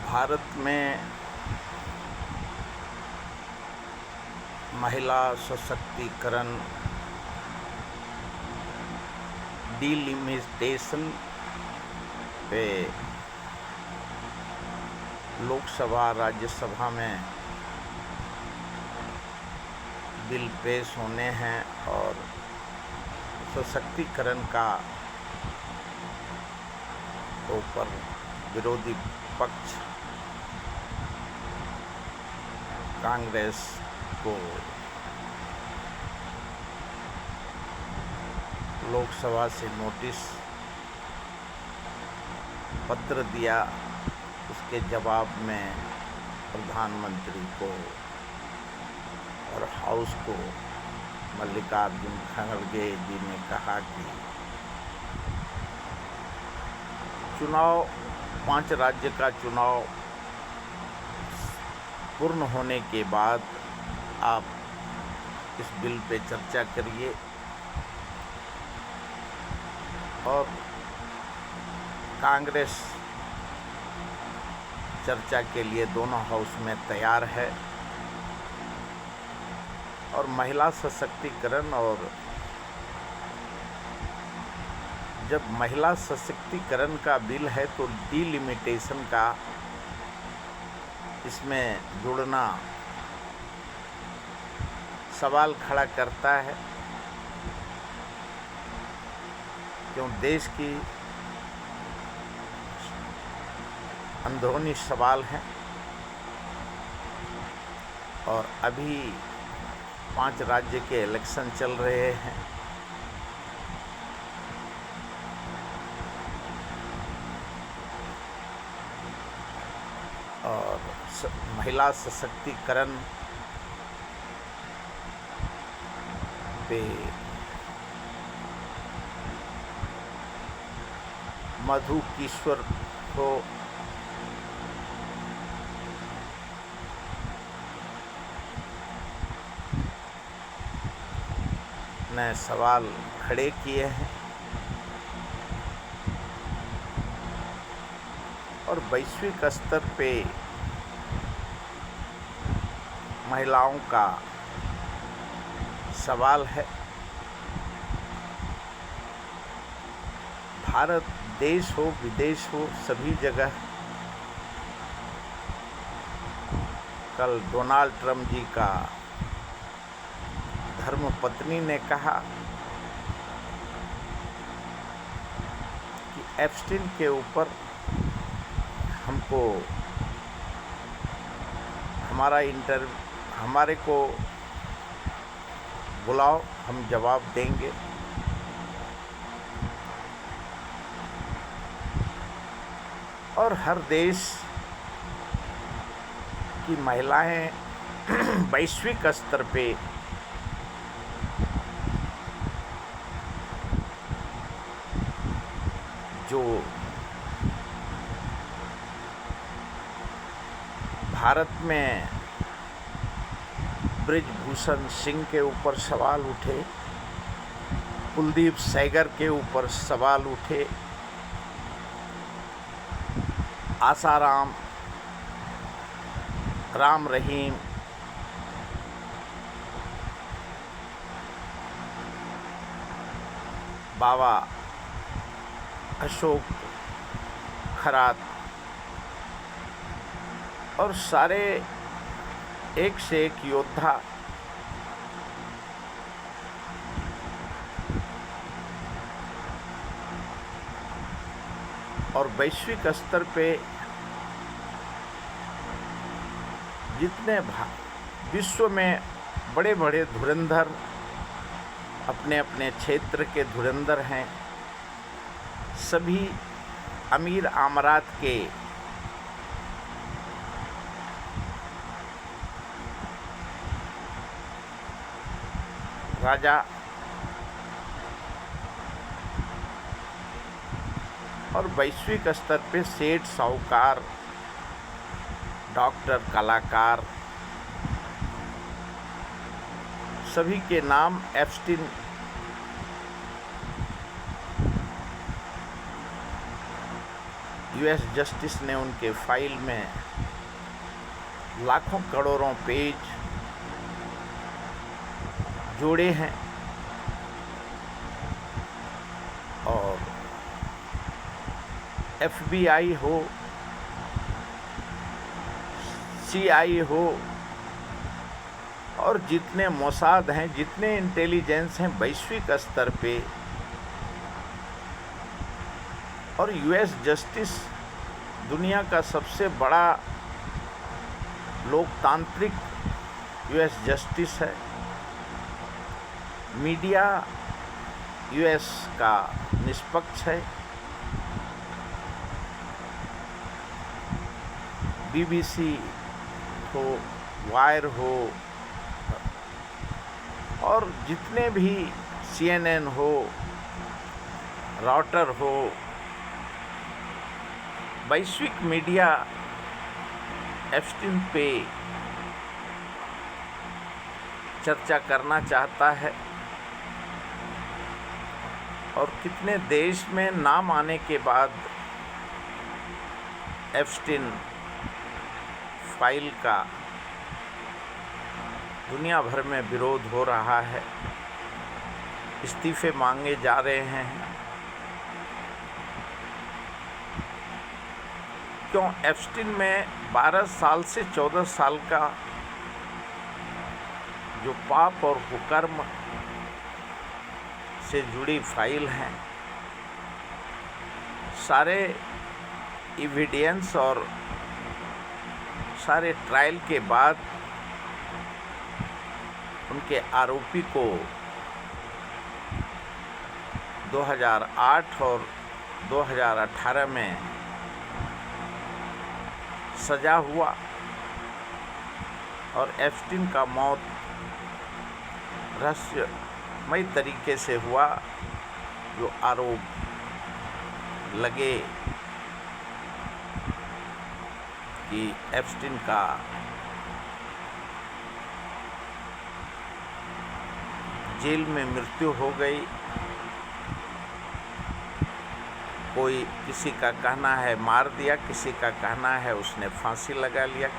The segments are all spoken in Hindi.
भारत में महिला सशक्तिकरण डिलिमिटेशन पे लोकसभा राज्यसभा में बिल पेश होने हैं और सशक्तिकरण का ऊपर विरोधी पक्ष कांग्रेस को लोकसभा से नोटिस पत्र दिया। उसके जवाब में प्रधानमंत्री को और हाउस को मल्लिकार्जुन खड़गे जी ने कहा कि चुनाव 5 राज्य का चुनाव पूर्ण होने के बाद आप इस बिल पे चर्चा करिए और कांग्रेस चर्चा के लिए दोनों हाउस में तैयार है। और महिला सशक्तिकरण और जब महिला सशक्तिकरण का बिल है तो डिलिमिटेशन का इसमें जुड़ना सवाल खड़ा करता है, क्यों देश की अंदरूनी सवाल हैं और अभी 5 राज्य के इलेक्शन चल रहे हैं। और महिला सशक्तिकरण पे मधु किशोर को ने सवाल खड़े किए हैं और वैश्विक स्तर पे महिलाओं का सवाल है। भारत देश हो विदेश हो सभी जगह कल डोनाल्ड ट्रंप जी का धर्मपत्नी ने कहा कि एप्स्टीन के ऊपर हमको हमारे को बुलाओ, हम जवाब देंगे। और हर देश की महिलाएं वैश्विक स्तर पे जो भारत में बृजभूषण सिंह के ऊपर सवाल उठे, कुलदीप सेंगर के ऊपर सवाल उठे, आसाराम, राम रहीम, बाबा अशोक खरात और सारे एक से एक योद्धा और वैश्विक स्तर पे जितने विश्व में बड़े बड़े धुरंधर अपने अपने क्षेत्र के धुरंधर हैं, सभी अमीर आमरात के राजा और वैश्विक स्तर पे सेठ, साहूकार, डॉक्टर, कलाकार सभी के नाम एप्स्टीन यूएस जस्टिस ने उनके फाइल में लाखों करोड़ों पेज जोड़े हैं और FBI हो, CIA हो और जितने मोसाद हैं, जितने इंटेलिजेंस हैं वैश्विक स्तर पे, और यूएस जस्टिस दुनिया का सबसे बड़ा लोकतांत्रिक यूएस जस्टिस है। मीडिया यूएस का निष्पक्ष है। BBC हो, वायर हो और जितने भी CNN हो, रॉटर हो, वैश्विक मीडिया एप्स्टीन पे चर्चा करना चाहता है और कितने देश में नाम आने के बाद एप्स्टीन फाइल का दुनिया भर में विरोध हो रहा है, इस्तीफे मांगे जा रहे हैं। क्यों? एप्स्टीन में 12 साल से 14 साल का जो पाप और कुकर्म से जुड़ी फाइल हैं, सारे एविडेंस और सारे ट्रायल के बाद उनके आरोपी को 2008 और 2018 में सजा हुआ और एप्स्टीन का मौत रहस्यमय तरीके से हुआ। जो आरोप लगे कि एप्स्टीन का जेल में मृत्यु हो गई, कोई किसी का कहना है मार दिया, किसी का कहना है उसने फांसी लगा लिया,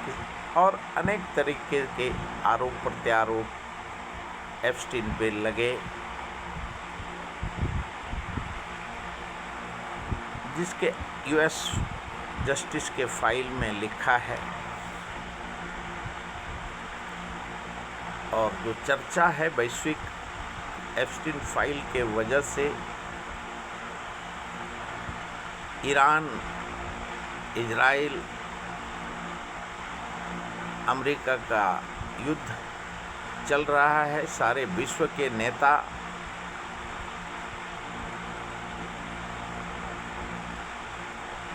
और अनेक तरीके के आरोप प्रत्यारोप एप्स्टीन पे लगे, जिसके यूएस जस्टिस के फाइल में लिखा है। और जो चर्चा है वैश्विक एप्स्टीन फाइल के वजह से ईरान, इजराइल, अमेरिका का युद्ध चल रहा है। सारे विश्व के नेता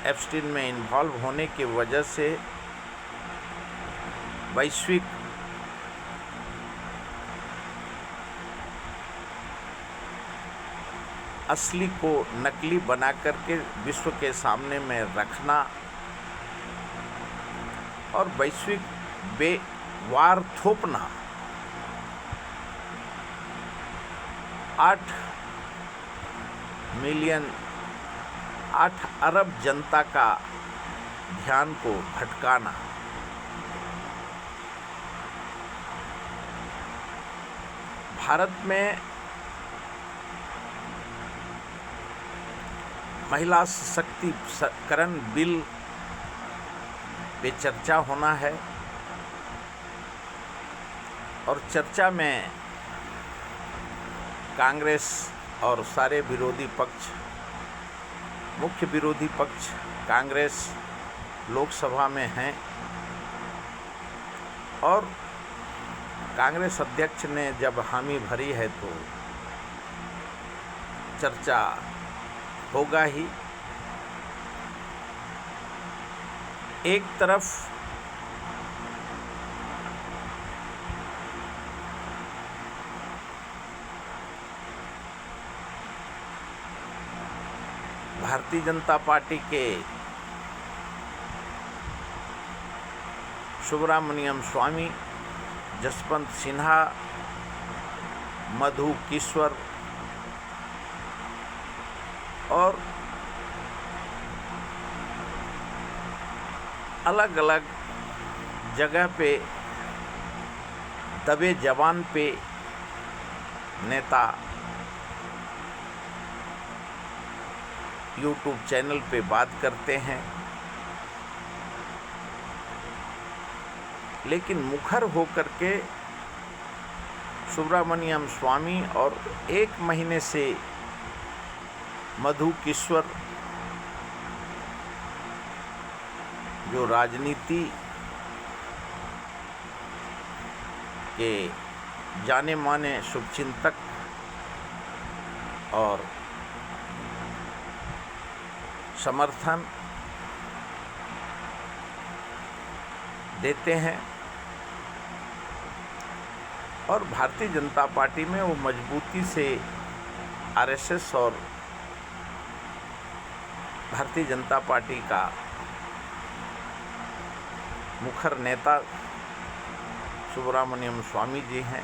एप्स्टीन में इन्वॉल्व होने की वजह से वैश्विक असली को नकली बना करके विश्व के सामने में रखना और वैश्विक बेवार थोपना 8 अरब जनता का ध्यान को भटकाना। भारत में महिला सशक्तिकरण बिल पे चर्चा होना है और चर्चा में कांग्रेस और सारे विरोधी पक्ष, मुख्य विरोधी पक्ष कांग्रेस लोकसभा में हैं और कांग्रेस अध्यक्ष ने जब हामी भरी है तो चर्चा होगा ही। एक तरफ भारतीय जनता पार्टी के सुब्रमण्यम स्वामी, जसवंत सिन्हा, मधु किश्वर और अलग अलग जगह पे दबे जवान पे नेता यूट्यूब चैनल पे बात करते हैं, लेकिन मुखर होकर के सुब्रमण्यम स्वामी और 1 महीने से मधु किश्वर जो राजनीति के जाने माने शुभचिंतक और समर्थन देते हैं, और भारतीय जनता पार्टी में वो मजबूती से आरएसएस और भारतीय जनता पार्टी का मुखर नेता सुब्रमण्यम स्वामी जी हैं।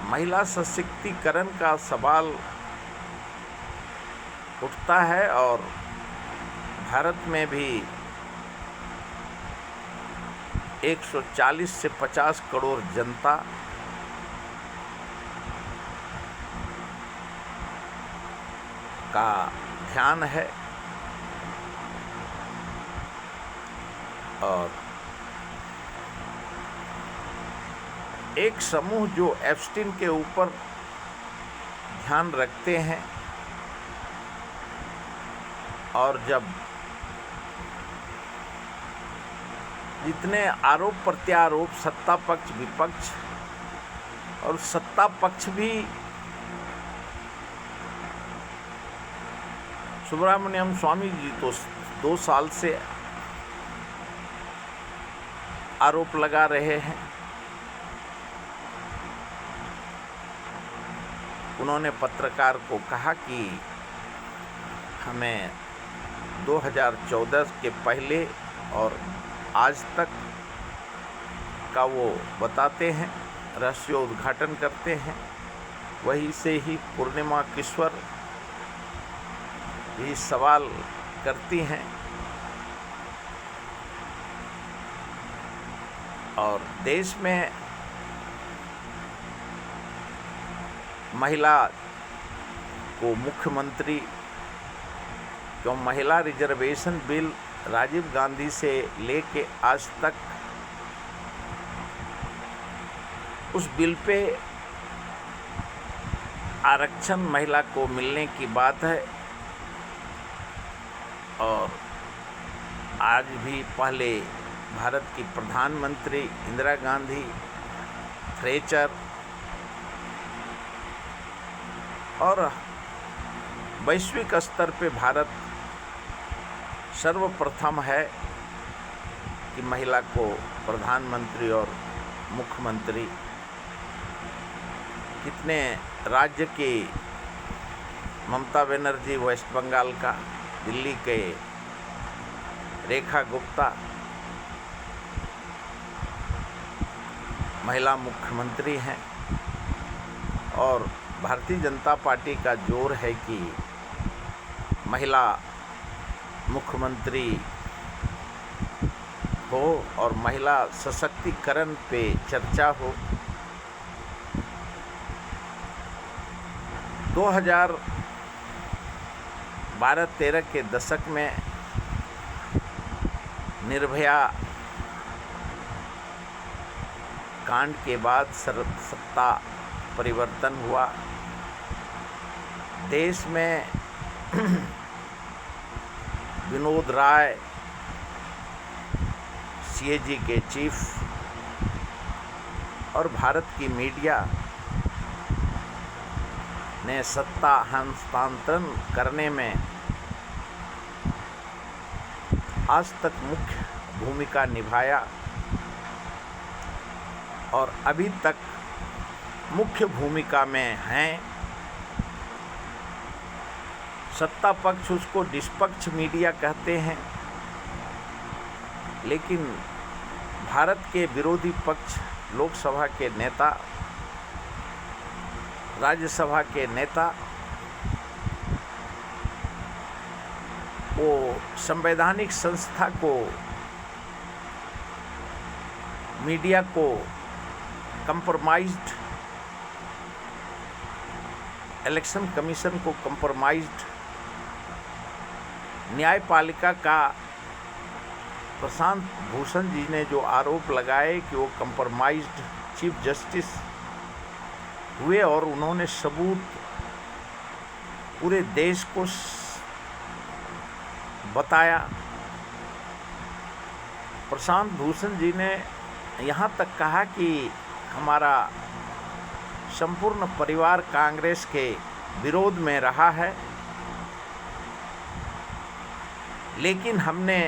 महिला सशक्तिकरण का सवाल उठता है, और भारत में भी 140 से 50 करोड़ जनता का ध्यान है, और एक समूह जो एप्स्टीन के ऊपर ध्यान रखते हैं, और जब जितने आरोप प्रत्यारोप सत्ता पक्ष विपक्ष और सत्ता पक्ष भी सुब्रमण्यम स्वामी जी तो 2 साल से आरोप लगा रहे हैं। उन्होंने पत्रकार को कहा कि हमें 2014 के पहले और आज तक का वो बताते हैं, रहस्योद्घाटन करते हैं। वहीं से ही पूर्णिमा किश्वर ये सवाल करती हैं, और देश में महिला को मुख्यमंत्री, क्यों महिला रिजर्वेशन बिल राजीव गांधी से लेके आज तक उस बिल पे आरक्षण महिला को मिलने की बात है, और आज भी पहले भारत की प्रधानमंत्री इंदिरा गांधी, थ्रेचर और वैश्विक स्तर पे भारत सर्वप्रथम है कि महिला को प्रधानमंत्री और मुख्यमंत्री। कितने राज्य की ममता बनर्जी वेस्ट बंगाल का, दिल्ली के रेखा गुप्ता महिला मुख्यमंत्री हैं, और भारतीय जनता पार्टी का जोर है कि महिला मुख्यमंत्री हो और महिला सशक्तिकरण पे चर्चा हो। 2012-13 के दशक में निर्भया कांड के बाद सत्ता परिवर्तन हुआ। देश में विनोद राय सीएजी के चीफ और भारत की मीडिया ने सत्ता हस्तांतरण करने में आज तक मुख्य भूमिका निभाया, और अभी तक मुख्य भूमिका में हैं। सत्ता पक्ष उसको निष्पक्ष मीडिया कहते हैं, लेकिन भारत के विरोधी पक्ष, लोकसभा के नेता, राज्यसभा के नेता वो संवैधानिक संस्था को, मीडिया को कंप्रोमाइज्ड, इलेक्शन कमीशन को कंप्रोमाइज्ड, न्यायपालिका का प्रशांत भूषण जी ने जो आरोप लगाए कि वो कंप्रोमाइज्ड चीफ जस्टिस हुए और उन्होंने सबूत पूरे देश को बताया। प्रशांत भूषण जी ने यहाँ तक कहा कि हमारा संपूर्ण परिवार कांग्रेस के विरोध में रहा है, लेकिन हमने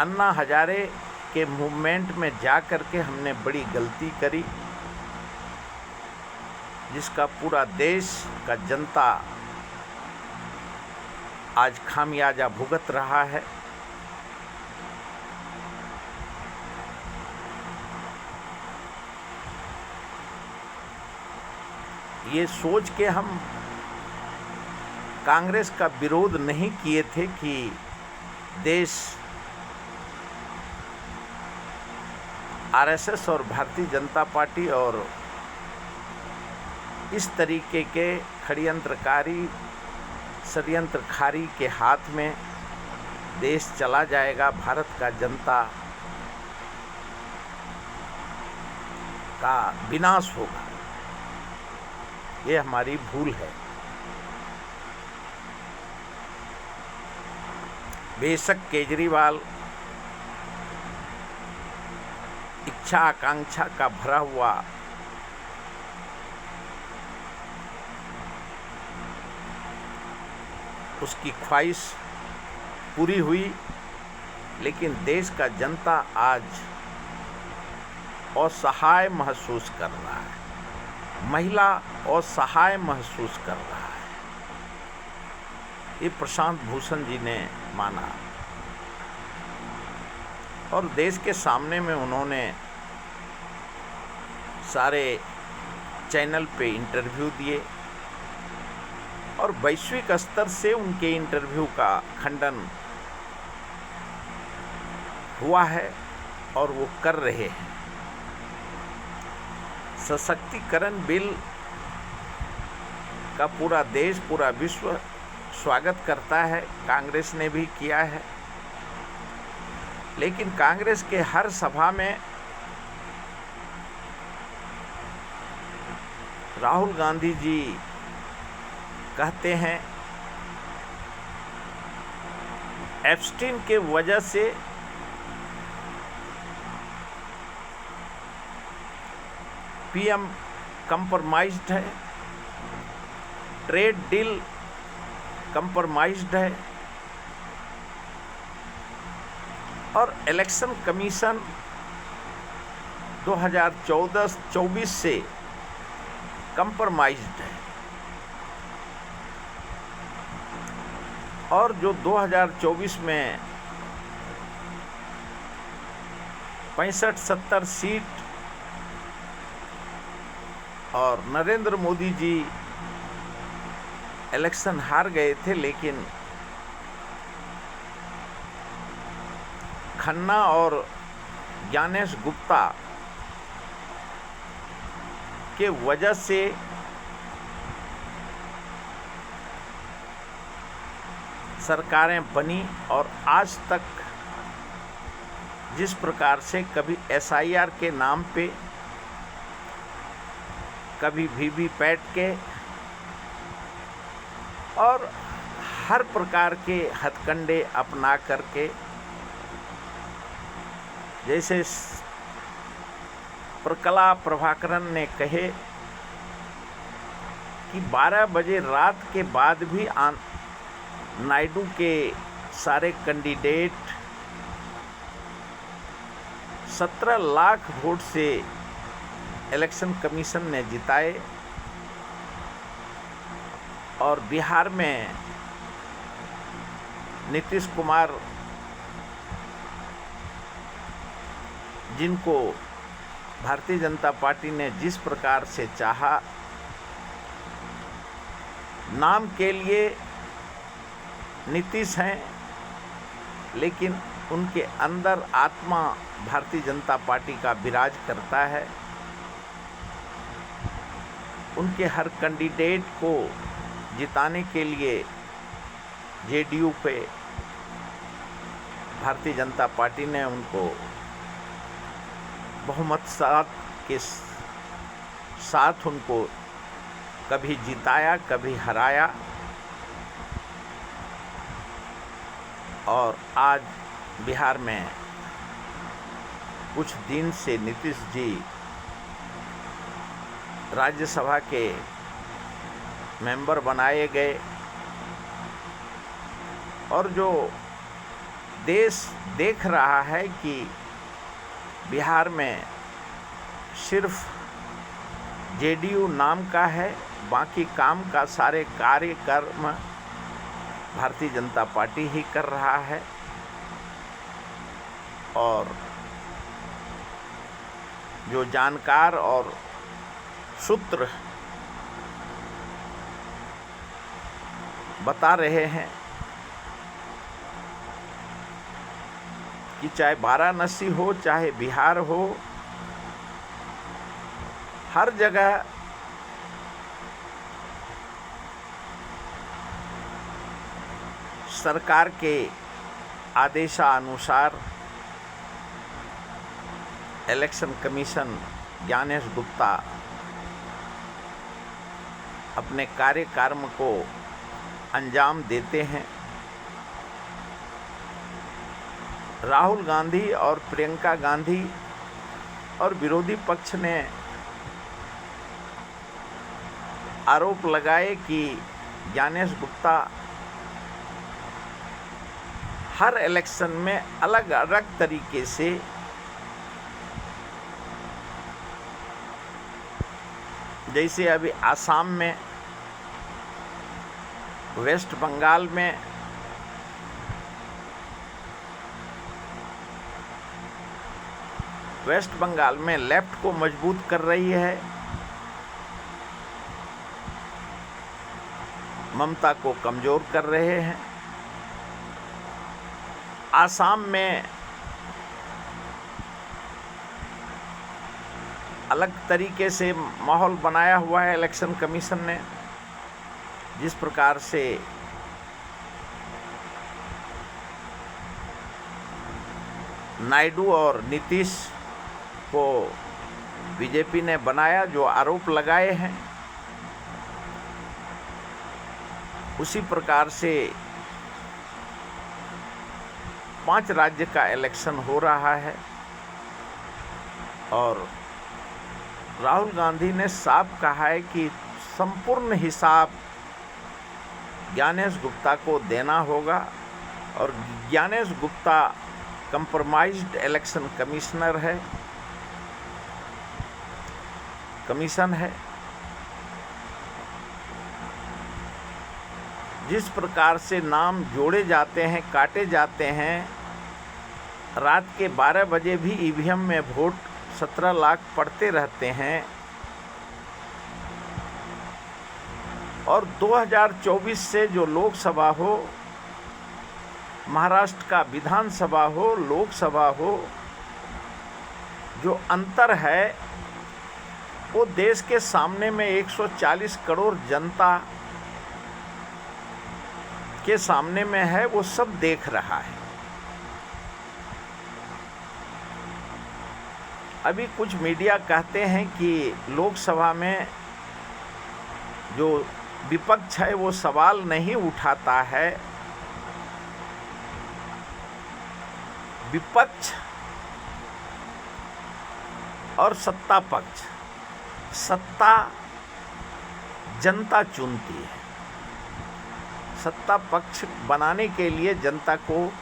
अन्ना हजारे के मूवमेंट में जा कर के हमने बड़ी गलती करी, जिसका पूरा देश का जनता आज खामियाजा भुगत रहा है। ये सोच के हम कांग्रेस का विरोध नहीं किए थे कि देश आरएसएस और भारतीय जनता पार्टी और इस तरीके के षड्यंत्रकारी के हाथ में देश चला जाएगा, भारत का जनता का विनाश होगा। ये हमारी भूल है। बेशक केजरीवाल इच्छा आकांक्षा का भरा हुआ उसकी ख्वाहिश पूरी हुई, लेकिन देश का जनता आज असहाय महसूस कर रहा है, महिला असहाय महसूस कर रहा है। ये प्रशांत भूषण जी ने माना और देश के सामने में उन्होंने सारे चैनल पे इंटरव्यू दिए और वैश्विक स्तर से उनके इंटरव्यू का खंडन हुआ है और वो कर रहे हैं। सशक्तिकरण बिल का पूरा देश, पूरा विश्व स्वागत करता है, कांग्रेस ने भी किया है, लेकिन कांग्रेस के हर सभा में राहुल गांधी जी कहते हैं एप्स्टीन के वजह से पीएम कंप्रोमाइज्ड है, ट्रेड डील कंप्रोमाइज्ड है और इलेक्शन कमीशन 2014-24 से कंप्रोमाइज्ड है और जो 2024 में 65-70 सीट और नरेंद्र मोदी जी इलेक्शन हार गए थे, लेकिन खन्ना और ज्ञानेश गुप्ता के वजह से सरकारें बनी और आज तक जिस प्रकार से कभी एसआईआर के नाम पे, कभी वीवीपैट के और हर प्रकार के हथकंडे अपना करके, जैसे प्रकला प्रभाकरन ने कहे कि 12 बजे रात के बाद भी नायडू के सारे कैंडिडेट 17 लाख वोट से इलेक्शन कमीशन ने जिताए और बिहार में नीतीश कुमार, जिनको भारतीय जनता पार्टी ने जिस प्रकार से चाहा नाम के लिए नीतीश हैं, लेकिन उनके अंदर आत्मा भारतीय जनता पार्टी का विराज करता है। उनके हर कैंडिडेट को जिताने के लिए जेडीयू पे भारतीय जनता पार्टी ने उनको बहुमत के साथ उनको कभी जिताया, कभी हराया। और आज बिहार में कुछ दिन से नीतीश जी राज्यसभा के मेंबर बनाए गए और जो देश देख रहा है कि बिहार में सिर्फ जेडीयू नाम का है, बाकी काम का सारे कार्यक्रम भारतीय जनता पार्टी ही कर रहा है। और जो जानकार और सूत्र बता रहे हैं कि चाहे वाराणसी हो, चाहे बिहार हो, हर जगह सरकार के आदेशानुसार इलेक्शन कमीशन ज्ञानेश गुप्ता अपने कार्यक्रम को अंजाम देते हैं। राहुल गांधी और प्रियंका गांधी और विरोधी पक्ष ने आरोप लगाए कि ज्ञानेश गुप्ता हर इलेक्शन में अलग अलग तरीके से जैसे अभी आसाम में, वेस्ट बंगाल में, लेफ्ट को मजबूत कर रही है, ममता को कमजोर कर रहे हैं। आसाम में अलग तरीके से माहौल बनाया हुआ है इलेक्शन कमीशन ने। जिस प्रकार से नायडू और नीतीश को बीजेपी ने बनाया, जो आरोप लगाए हैं, उसी प्रकार से 5 राज्य का इलेक्शन हो रहा है। और राहुल गांधी ने साफ कहा है कि संपूर्ण हिसाब ज्ञानेश गुप्ता को देना होगा। और Gyanesh Gupta compromised election commission है। जिस प्रकार से नाम जोड़े जाते हैं, काटे जाते हैं, रात के 12 बजे भी ईवीएम में वोट 17 लाख पड़ते रहते हैं। और 2024 से जो लोकसभा हो, महाराष्ट्र का विधानसभा हो, लोकसभा हो, जो अंतर है वो देश के सामने में 140 करोड़ जनता के सामने में है, वो सब देख रहा है। अभी कुछ मीडिया कहते हैं कि लोकसभा में जो विपक्ष है वो सवाल नहीं उठाता है। विपक्ष और सत्ता पक्ष, सत्ता जनता चुनती है। सत्ता पक्ष बनाने के लिए जनता को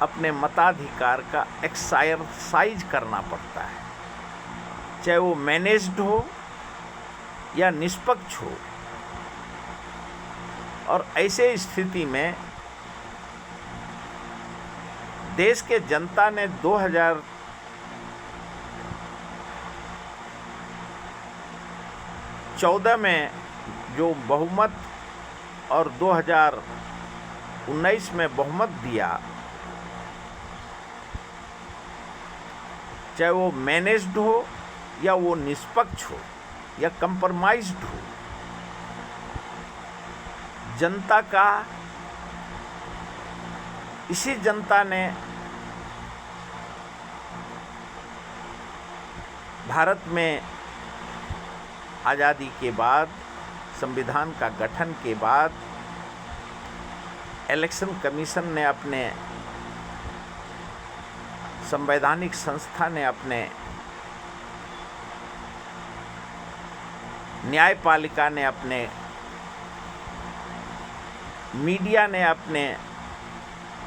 अपने मताधिकार का एक्सरसाइज करना पड़ता है, चाहे वो मैनेज्ड हो या निष्पक्ष हो। और ऐसे स्थिति में देश के जनता ने 2014 में जो बहुमत और 2019 में बहुमत दिया, चाहे वो मैनेज्ड हो या वो निष्पक्ष हो या कंप्रोमाइज्ड हो, जनता का, इसी जनता ने भारत में आज़ादी के बाद, संविधान का गठन के बाद इलेक्शन कमीशन ने अपने, संवैधानिक संस्था ने अपने, न्यायपालिका ने अपने, मीडिया ने अपने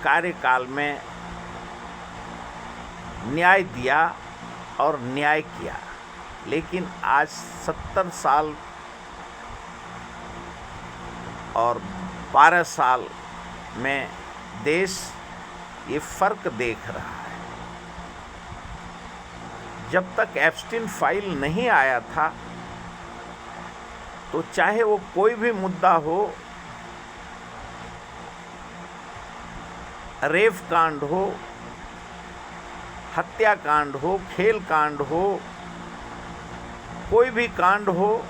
कार्यकाल में न्याय दिया और न्याय किया। लेकिन आज 70 साल और 12 साल में देश ये फ़र्क देख रहा है। जब तक एप्स्टीन फाइल नहीं आया था तो चाहे वो कोई भी मुद्दा हो, रेप कांड हो, हत्याकांड हो, खेल कांड हो, कोई भी कांड हो,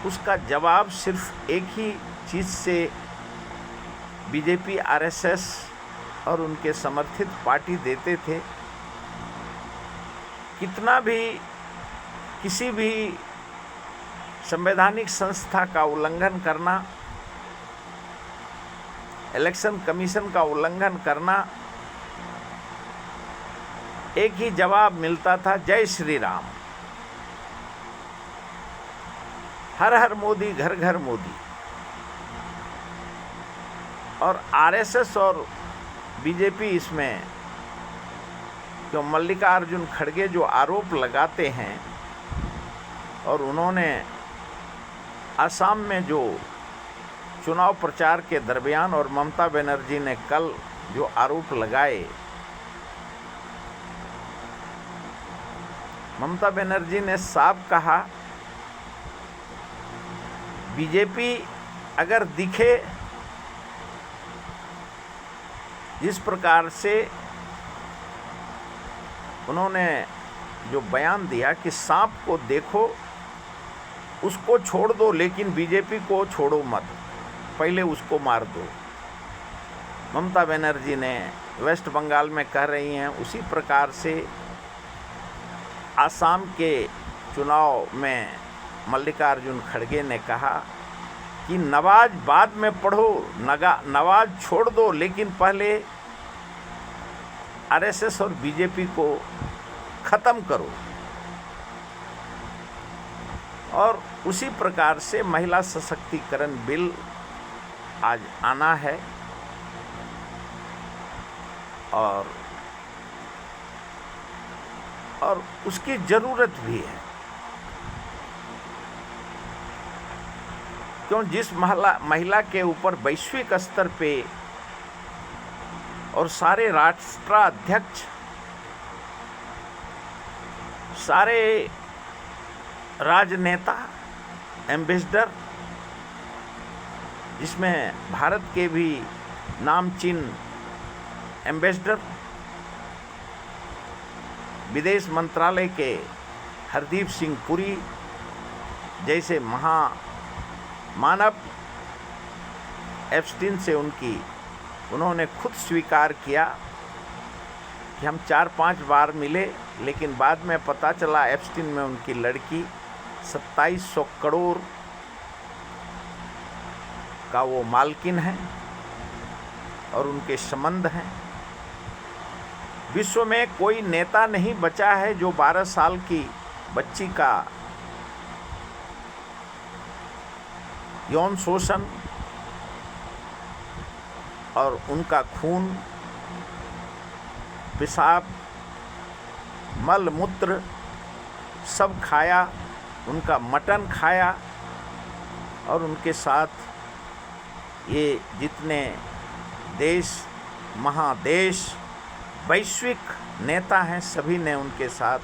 उसका जवाब सिर्फ एक ही चीज़ से बीजेपी, आरएसएस और उनके समर्थित पार्टी देते थे। कितना भी किसी भी संवैधानिक संस्था का उल्लंघन करना, इलेक्शन कमीशन का उल्लंघन करना, एक ही जवाब मिलता था, जय श्री राम, हर हर मोदी, घर घर मोदी। और आरएसएस और बीजेपी इसमें, क्यों मल्लिकार्जुन खड़गे जो आरोप लगाते हैं, और उन्होंने असम में जो चुनाव प्रचार के दरमियान और ममता बनर्जी ने कल जो आरोप लगाए, ममता बनर्जी ने साफ कहा, बीजेपी अगर दिखे जिस प्रकार से उन्होंने जो बयान दिया कि सांप को देखो उसको छोड़ दो लेकिन बीजेपी को छोड़ो मत, पहले उसको मार दो। ममता बनर्जी ने वेस्ट बंगाल में कह रही हैं, उसी प्रकार से आसाम के चुनाव में मल्लिकार्जुन खड़गे ने कहा कि नवाज बाद में पढ़ो, नवाज छोड़ दो लेकिन पहले आरएसएस और बीजेपी को ख़त्म करो। और उसी प्रकार से महिला सशक्तिकरण बिल आज आना है और उसकी ज़रूरत भी है, क्यों जिस महिला के ऊपर वैश्विक स्तर पे और सारे राष्ट्राध्यक्ष, सारे राजनेता, एम्बेसडर, जिसमें भारत के भी नामचीन एम्बेसडर, विदेश मंत्रालय के हरदीप सिंह पुरी जैसे महामानव एप्स्टीन से उन्होंने खुद स्वीकार किया कि हम 4-5 बार मिले, लेकिन बाद में पता चला एप्स्टीन में उनकी लड़की 2700 करोड़ का वो मालकिन है और उनके संबंध हैं। विश्व में कोई नेता नहीं बचा है जो 12 साल की बच्ची का यौन शोषण और उनका खून, पेशाब, मल मूत्र सब खाया, उनका मटन खाया, और उनके साथ ये जितने देश, महादेश, वैश्विक नेता हैं, सभी ने उनके साथ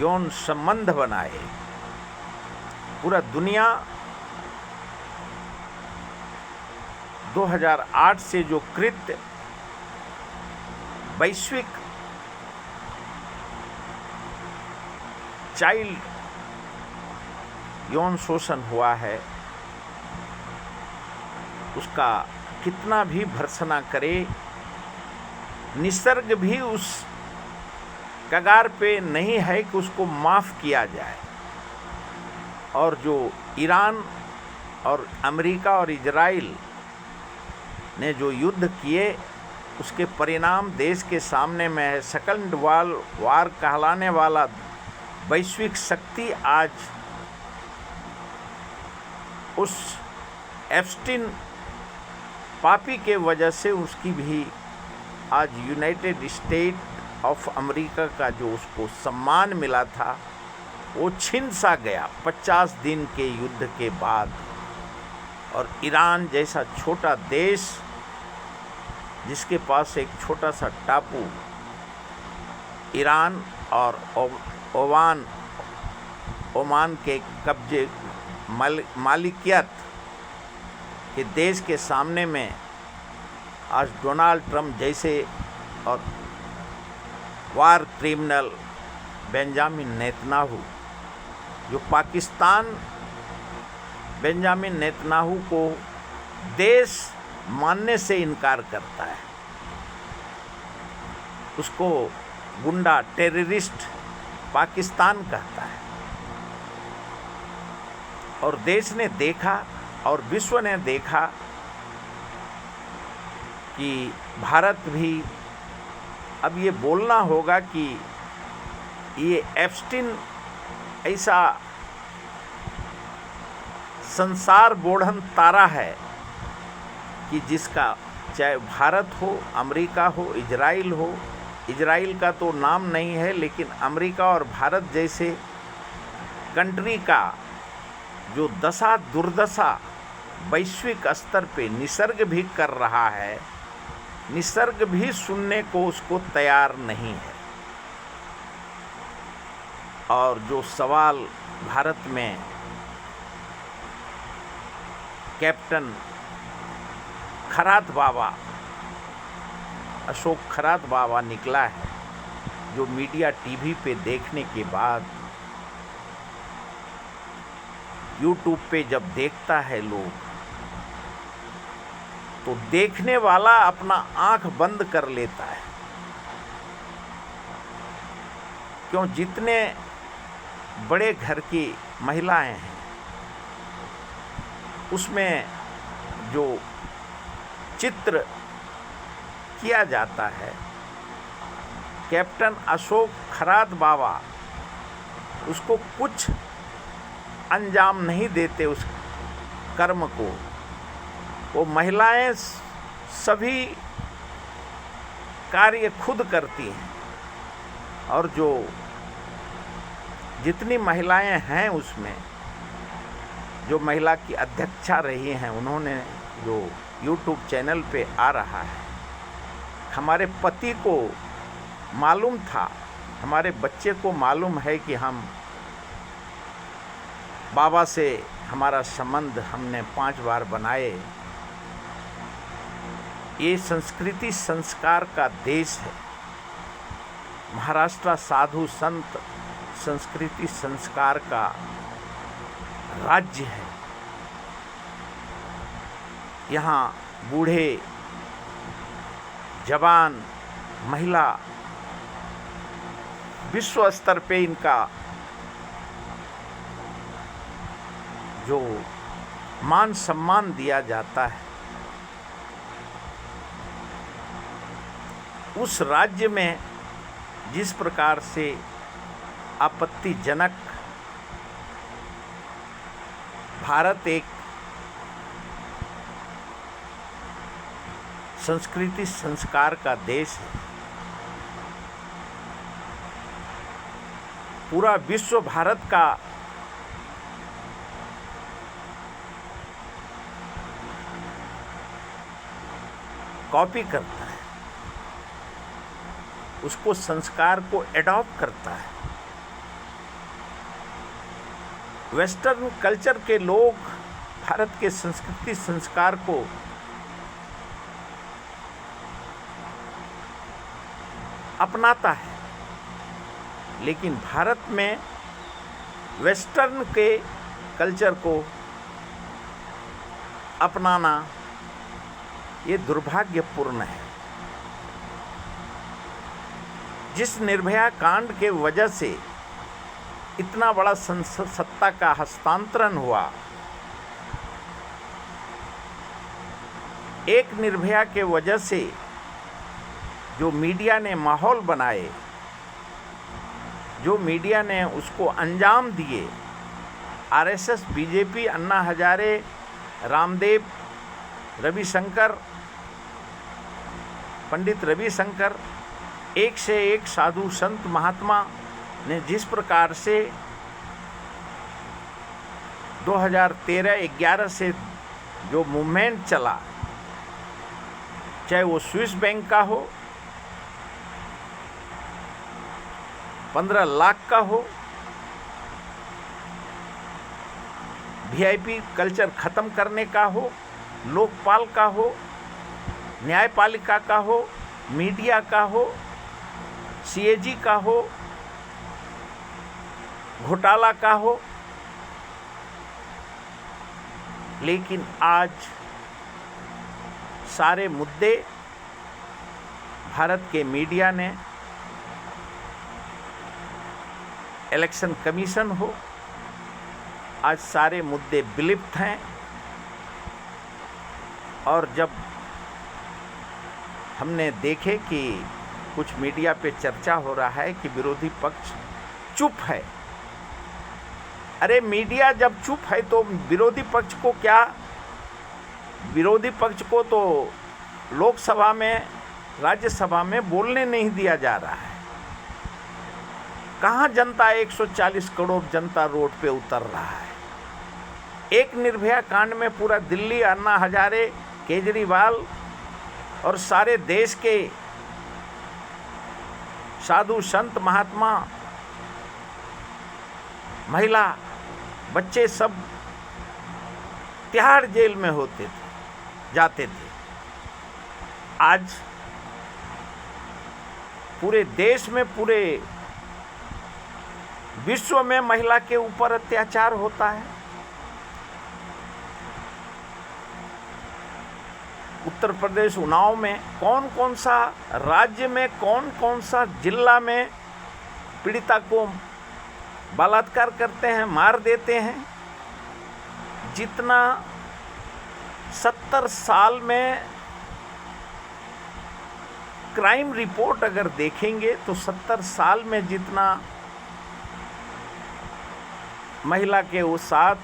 यौन संबंध बनाए। पूरा दुनिया 2008 से जो कृत्य वैश्विक चाइल्ड यौन शोषण हुआ है, उसका कितना भी भर्त्सना करे, निसर्ग भी उस कगार पे नहीं है कि उसको माफ़ किया जाए। और जो ईरान और अमेरिका और इजराइल ने जो युद्ध किए, उसके परिणाम देश के सामने में है। सेकंड वर्ल्ड वार कहलाने वाला वैश्विक शक्ति आज उस एप्स्टीन पापी के वजह से उसकी भी आज यूनाइटेड स्टेट ऑफ अमेरिका का जो उसको सम्मान मिला था वो छिन सा गया 50 दिन के युद्ध के बाद। और ईरान जैसा छोटा देश जिसके पास एक छोटा सा टापू, ईरान और ओमान के कब्जे मालिकियत के देश के सामने में आज डोनाल्ड ट्रंप जैसे और वार क्रिमिनल बेंजामिन नेतन्याहू, जो पाकिस्तान बेंजामिन नेतन्याहू को देश मानने से इनकार करता है, उसको गुंडा टेररिस्ट पाकिस्तान कहता है। और देश ने देखा और विश्व ने देखा कि भारत भी अब ये बोलना होगा कि ये एप्स्टीन ऐसा संसार बोढ़न तारा है कि जिसका चाहे भारत हो, अमेरिका हो, इजराइल हो, इजराइल का तो नाम नहीं है, लेकिन अमेरिका और भारत जैसे कंट्री का जो दशा दुर्दशा वैश्विक स्तर पे निसर्ग भी कर रहा है, निसर्ग भी सुनने को उसको तैयार नहीं है। और जो सवाल भारत में कैप्टन खरात बाबा, अशोक खरात बाबा निकला है, जो मीडिया टीवी पे देखने के बाद यूट्यूब पे जब देखता है लोग, तो देखने वाला अपना आंख बंद कर लेता है। क्यों? जितने बड़े घर की महिलाएं हैं उसमें जो चित्र किया जाता है, कैप्टन अशोक खरात बाबा उसको कुछ अंजाम नहीं देते उस कर्म को। वो महिलाएं सभी कार्य खुद करती हैं, और जो जितनी महिलाएं हैं उसमें जो महिला की अध्यक्षा रही हैं, उन्होंने जो यूट्यूब चैनल पे आ रहा है, हमारे पति को मालूम था, हमारे बच्चे को मालूम है कि हम बाबा से हमारा संबंध हमने 5 बार बनाए। ये संस्कृति संस्कार का देश है। महाराष्ट्र साधु संत संस्कृति संस्कार का राज्य है। यहाँ बूढ़े, जवान, महिला विश्व स्तर पे इनका जो मान सम्मान दिया जाता है, उस राज्य में जिस प्रकार से आपत्तिजनक भारत एक संस्कृति संस्कार का देश है, पूरा विश्व भारत का कॉपी करता है, उसको संस्कार को एडॉप्ट करता है। वेस्टर्न कल्चर के लोग भारत के संस्कृति संस्कार को अपनाता है, लेकिन भारत में वेस्टर्न के कल्चर को अपनाना ये दुर्भाग्यपूर्ण है। जिस निर्भया कांड के वजह से इतना बड़ा संसद सत्ता का हस्तांतरण हुआ, एक निर्भया के वजह से जो मीडिया ने माहौल बनाए, जो मीडिया ने उसको अंजाम दिए, आरएसएस, बीजेपी, अन्ना हजारे, रामदेव, रविशंकर, पंडित रविशंकर, एक से एक साधु संत महात्मा ने जिस प्रकार से 2013-11 से जो मूवमेंट चला, चाहे वो स्विस बैंक का हो, 15 लाख का हो, वीआईपी कल्चर खत्म करने का हो, लोकपाल का हो, न्यायपालिका का हो, मीडिया का हो, सीएजी का हो, घोटाला का हो, लेकिन आज सारे मुद्दे भारत के मीडिया ने, इलेक्शन कमीशन हो, आज सारे मुद्दे विलुप्त हैं। और जब हमने देखे कि कुछ मीडिया पे चर्चा हो रहा है कि विरोधी पक्ष चुप है, अरे मीडिया जब चुप है तो विरोधी पक्ष को क्या, विरोधी पक्ष को तो लोकसभा में, राज्यसभा में बोलने नहीं दिया जा रहा है। कहाँ जनता, 140 करोड़ जनता रोड पे उतर रहा है। एक निर्भया कांड में पूरा दिल्ली, अन्ना हजारे, केजरीवाल और सारे देश के साधु संत महात्मा, महिला, बच्चे सब तिहाड़ जेल में होते थे, जाते थे। आज पूरे देश में, पूरे विश्व में महिला के ऊपर अत्याचार होता है। उत्तर प्रदेश उन्नाव में कौन कौन सा राज्य में, कौन कौन सा जिला में पीड़िता को बलात्कार करते हैं, मार देते हैं। जितना 70 साल में क्राइम रिपोर्ट अगर देखेंगे तो 70 साल में जितना महिला के वो साथ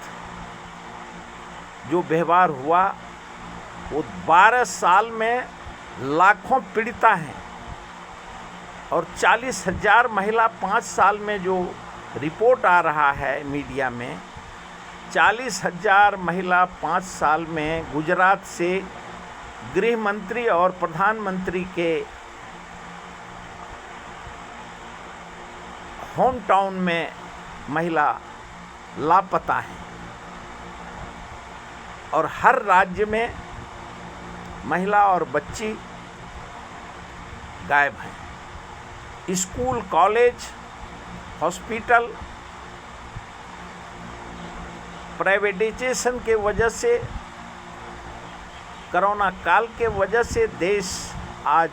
जो व्यवहार हुआ, वो 12 साल में लाखों पीड़िता हैं। और 40,000 महिला 5 साल में जो रिपोर्ट आ रहा है मीडिया में, 40,000 महिला 5 साल में गुजरात से गृह मंत्री और प्रधानमंत्री के होम टाउन में महिला लापता हैं। और हर राज्य में महिला और बच्ची गायब हैं। स्कूल, कॉलेज, हॉस्पिटल प्राइवेटाइजेशन के वजह से, कोरोना काल के वजह से देश आज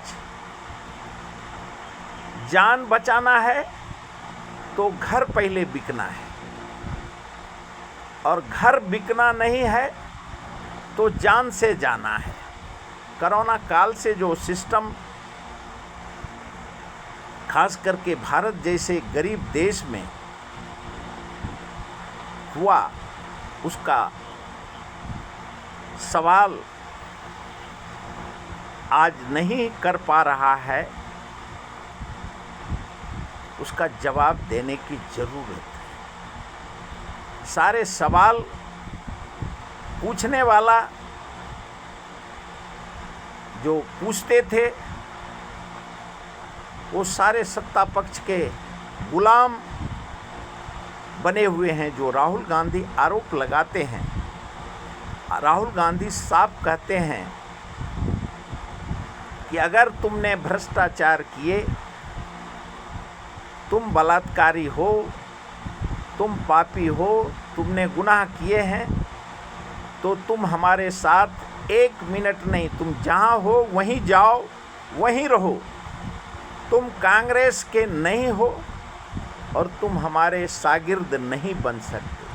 जान बचाना है तो घर पहले बिकना है, और घर बिकना नहीं है तो जान से जाना है। कोरोना काल से जो सिस्टम खास करके भारत जैसे गरीब देश में हुआ, उसका सवाल आज नहीं कर पा रहा है, उसका जवाब देने की ज़रूरत है। सारे सवाल पूछने वाला जो पूछते थे वो सारे सत्ता पक्ष के गुलाम बने हुए हैं। जो राहुल गांधी आरोप लगाते हैं, राहुल गांधी साफ कहते हैं कि अगर तुमने भ्रष्टाचार किए तुम बलात्कारी हो, तुम पापी हो, तुमने गुनाह किए हैं, तो तुम हमारे साथ 1 मिनट नहीं, तुम जहाँ हो वहीं जाओ, वहीं रहो। तुम कांग्रेस के नहीं हो और तुम हमारे शागिर्द नहीं बन सकते।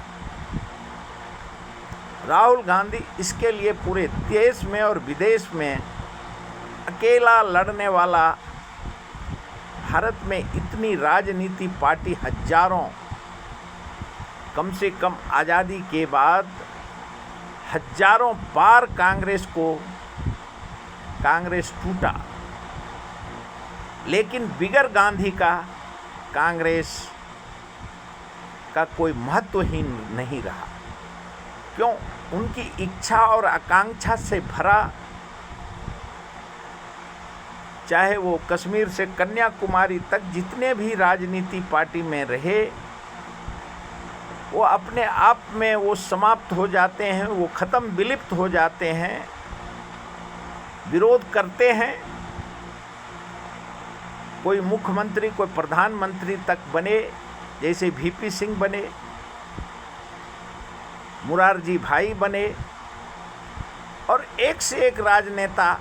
राहुल गांधी इसके लिए पूरे देश में और विदेश में अकेला लड़ने वाला, भारत में इतनी राजनीति पार्टी हजारों, कम से कम आज़ादी के बाद हजारों बार कांग्रेस टूटा, लेकिन बिगर गांधी का कांग्रेस का कोई महत्व ही नहीं रहा। क्यों? उनकी इच्छा और आकांक्षा से भरा, चाहे वो कश्मीर से कन्याकुमारी तक जितने भी राजनीति पार्टी में रहे, वो अपने आप में वो समाप्त हो जाते हैं, वो ख़त्म, विलुप्त हो जाते हैं, विरोध करते हैं। कोई मुख्यमंत्री, कोई प्रधानमंत्री तक बने, जैसे वीपी सिंह बने, मुरारजी भाई बने, और एक से एक राजनेता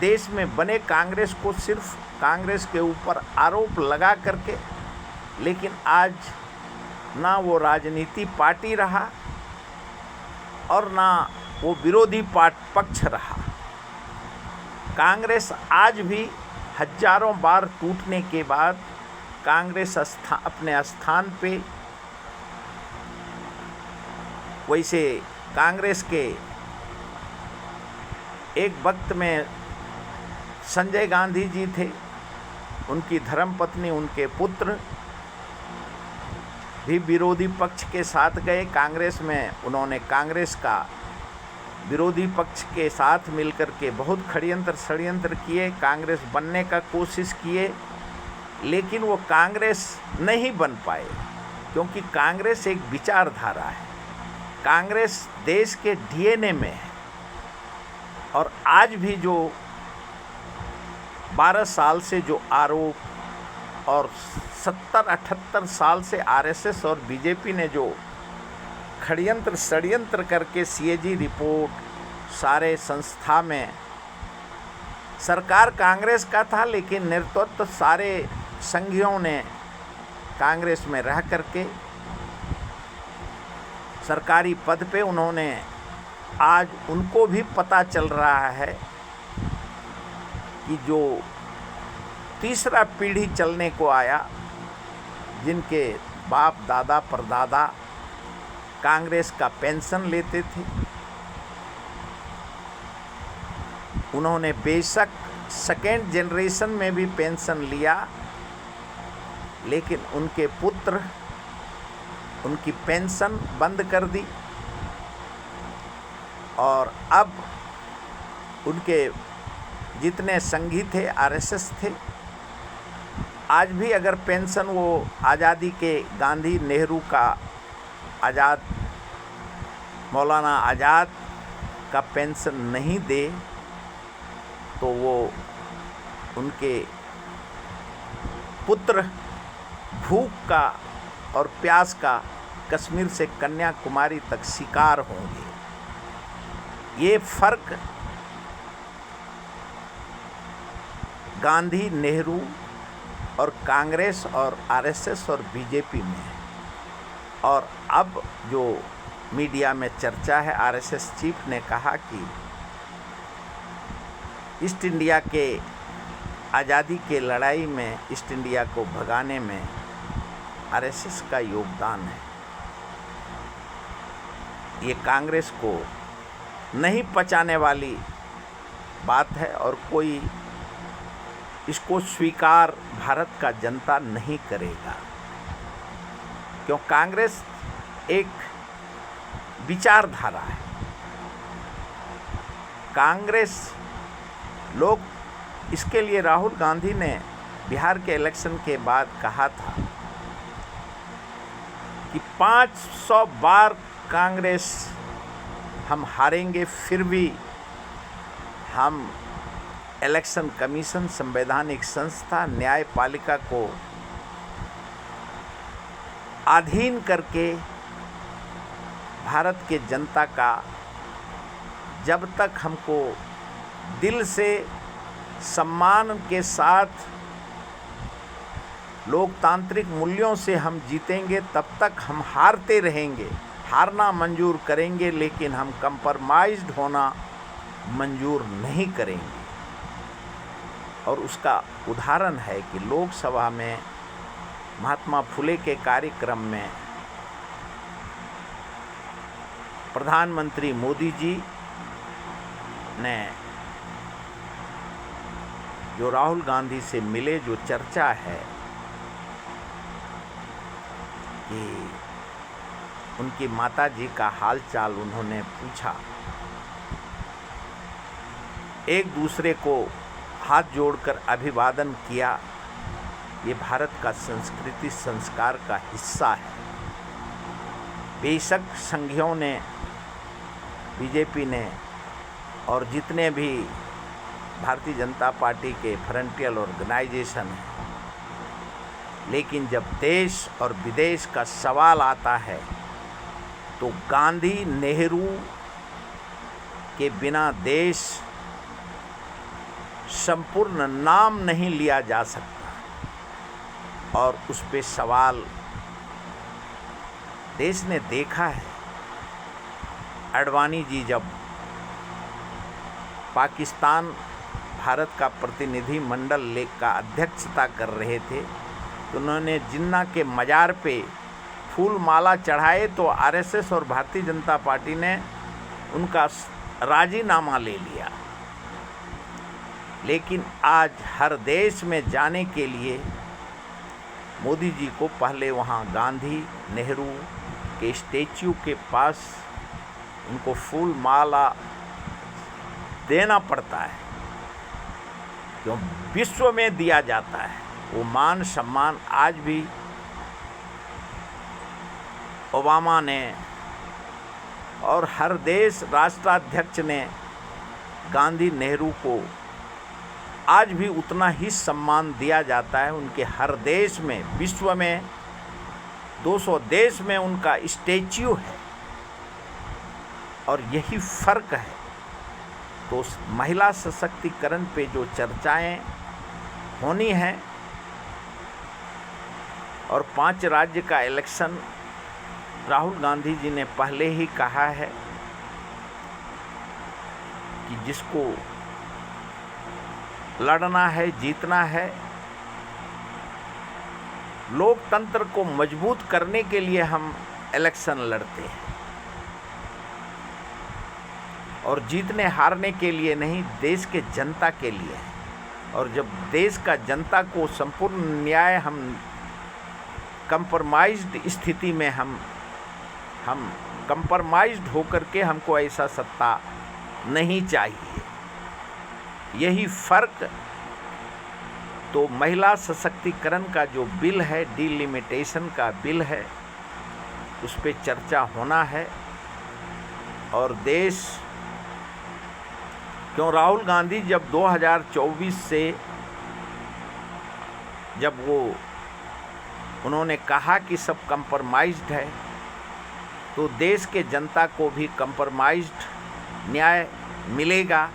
देश में बने कांग्रेस को सिर्फ कांग्रेस के ऊपर आरोप लगा करके। लेकिन आज ना वो राजनीति पार्टी रहा और ना वो विरोधी पक्ष रहा। कांग्रेस आज भी हजारों बार टूटने के बाद कांग्रेस अपने स्थान पे, वैसे कांग्रेस के एक वक्त में संजय गांधी जी थे, उनकी धर्मपत्नी, उनके पुत्र भी विरोधी पक्ष के साथ गए कांग्रेस में। उन्होंने कांग्रेस का विरोधी पक्ष के साथ मिलकर के बहुत षड्यंत्र किए, कांग्रेस बनने का कोशिश किए, लेकिन वो कांग्रेस नहीं बन पाए, क्योंकि कांग्रेस एक विचारधारा है, कांग्रेस देश के डीएनए में है। और आज भी जो 12 साल से जो आरोप और 70-78 साल से आरएसएस और बीजेपी ने जो षड्यंत्र करके सीएजी रिपोर्ट, सारे संस्था में सरकार कांग्रेस का था, लेकिन नेतृत्व सारे संघियों ने कांग्रेस में रह करके सरकारी पद पे उन्होंने, आज उनको भी पता चल रहा है कि जो तीसरा पीढ़ी चलने को आया, जिनके बाप दादा परदादा कांग्रेस का पेंशन लेते थे, उन्होंने बेशक सेकेंड जनरेशन में भी पेंशन लिया, लेकिन उनके पुत्र उनकी पेंशन बंद कर दी। और अब उनके जितने संघी थे, आरएसएस थे, आज भी अगर पेंशन वो आज़ादी के गांधी, नेहरू का आज़ाद, मौलाना आज़ाद का पेंशन नहीं दे, तो वो उनके पुत्र भूख का और प्यास का कश्मीर से कन्याकुमारी तक शिकार होंगे। ये फर्क गांधी, नेहरू और कांग्रेस और आरएसएस और बीजेपी में है। और अब जो मीडिया में चर्चा है, आरएसएस चीफ ने कहा कि ईस्ट इंडिया के आज़ादी के लड़ाई में, ईस्ट इंडिया को भगाने में आरएसएस का योगदान है। ये कांग्रेस को नहीं पचाने वाली बात है और कोई इसको स्वीकार भारत का जनता नहीं करेगा, क्यों? कांग्रेस एक विचारधारा है। कांग्रेस लोग, इसके लिए राहुल गांधी ने बिहार के इलेक्शन के बाद कहा था कि 500 बार कांग्रेस हम हारेंगे, फिर भी हम इलेक्शन कमीशन, संवैधानिक संस्था, न्यायपालिका को अधीन करके भारत के जनता का जब तक हमको दिल से सम्मान के साथ लोकतांत्रिक मूल्यों से हम जीतेंगे, तब तक हम हारते रहेंगे, हारना मंजूर करेंगे, लेकिन हम कंप्रोमाइज्ड होना मंजूर नहीं करेंगे। और उसका उदाहरण है कि लोकसभा में महात्मा फुले के कार्यक्रम में प्रधानमंत्री मोदी जी ने जो राहुल गांधी से मिले, जो चर्चा है कि उनकी माताजी का हालचाल उन्होंने पूछा, एक दूसरे को हाथ जोड़कर अभिवादन किया, ये भारत का संस्कृति संस्कार का हिस्सा है। बेशक संघियों ने, बीजेपी ने और जितने भी भारतीय जनता पार्टी के फ्रंटियल ऑर्गेनाइजेशन हैं, लेकिन जब देश और विदेश का सवाल आता है तो गांधी नेहरू के बिना देश संपूर्ण नाम नहीं लिया जा सकता। और उस पे सवाल देश ने देखा है। आडवाणी जी जब पाकिस्तान भारत का प्रतिनिधि मंडल का अध्यक्षता कर रहे थे, तो उन्होंने जिन्ना के मज़ार पे फूल माला चढ़ाए, तो आरएसएस और भारतीय जनता पार्टी ने उनका राजीनामा ले लिया। लेकिन आज हर देश में जाने के लिए मोदी जी को पहले वहाँ गांधी नेहरू के स्टैच्यू के पास उनको फूल माला देना पड़ता है, क्यों विश्व में दिया जाता है। वो मान सम्मान आज भी ओबामा ने और हर देश राष्ट्राध्यक्ष ने गांधी नेहरू को आज भी उतना ही सम्मान दिया जाता है। उनके हर देश में, विश्व में 200 देश में उनका स्टैच्यू है। और यही फ़र्क है। तो महिला सशक्तिकरण पे जो चर्चाएं होनी हैं और 5 राज्य का इलेक्शन, राहुल गांधी जी ने पहले ही कहा है कि जिसको लड़ना है, जीतना है, लोकतंत्र को मजबूत करने के लिए हम इलेक्शन लड़ते हैं और जीतने हारने के लिए नहीं, देश के जनता के लिए है। और जब देश का जनता को संपूर्ण न्याय, हम कंप्रोमाइज्ड स्थिति में हम कंप्रोमाइज्ड होकर के हमको ऐसा सत्ता नहीं चाहिए। यही फ़र्क। तो महिला सशक्तिकरण का जो बिल है, डिलिमिटेशन का बिल है, उस पे चर्चा होना है। और देश, क्यों राहुल गांधी जब 2024 से जब उन्होंने कहा कि सब कंप्रोमाइज्ड है, तो देश के जनता को भी कंप्रोमाइज्ड न्याय मिलेगा।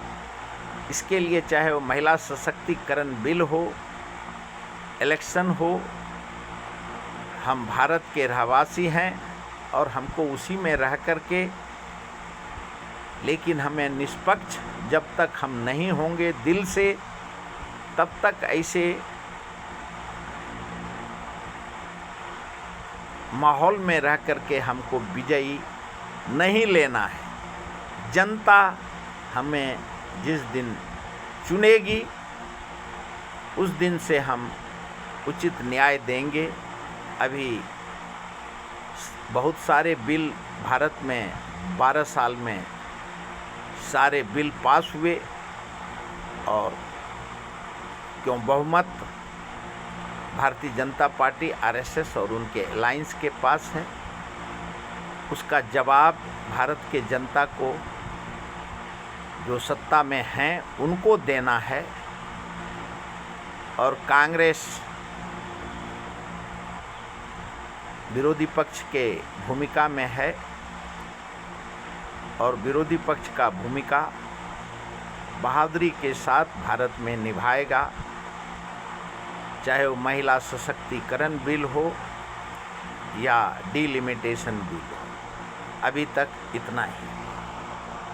इसके लिए चाहे वो महिला सशक्तिकरण बिल हो, इलेक्शन हो, हम भारत के रहवासी हैं और हमको उसी में रह कर के, लेकिन हमें निष्पक्ष जब तक हम नहीं होंगे दिल से, तब तक ऐसे माहौल में रह कर के हमको विजयी नहीं लेना है। जनता हमें जिस दिन चुनेगी उस दिन से हम उचित न्याय देंगे। अभी बहुत सारे बिल भारत में 12 साल में सारे बिल पास हुए और क्यों बहुमत भारतीय जनता पार्टी, आरएसएस और उनके अलायंस के पास है। उसका जवाब भारत के जनता को, जो सत्ता में हैं, उनको देना है। और कांग्रेस विरोधी पक्ष के भूमिका में है और विरोधी पक्ष का भूमिका बहादुरी के साथ भारत में निभाएगा, चाहे वो महिला सशक्तिकरण बिल हो या डिलिमिटेशन बिल हो। अभी तक इतना ही।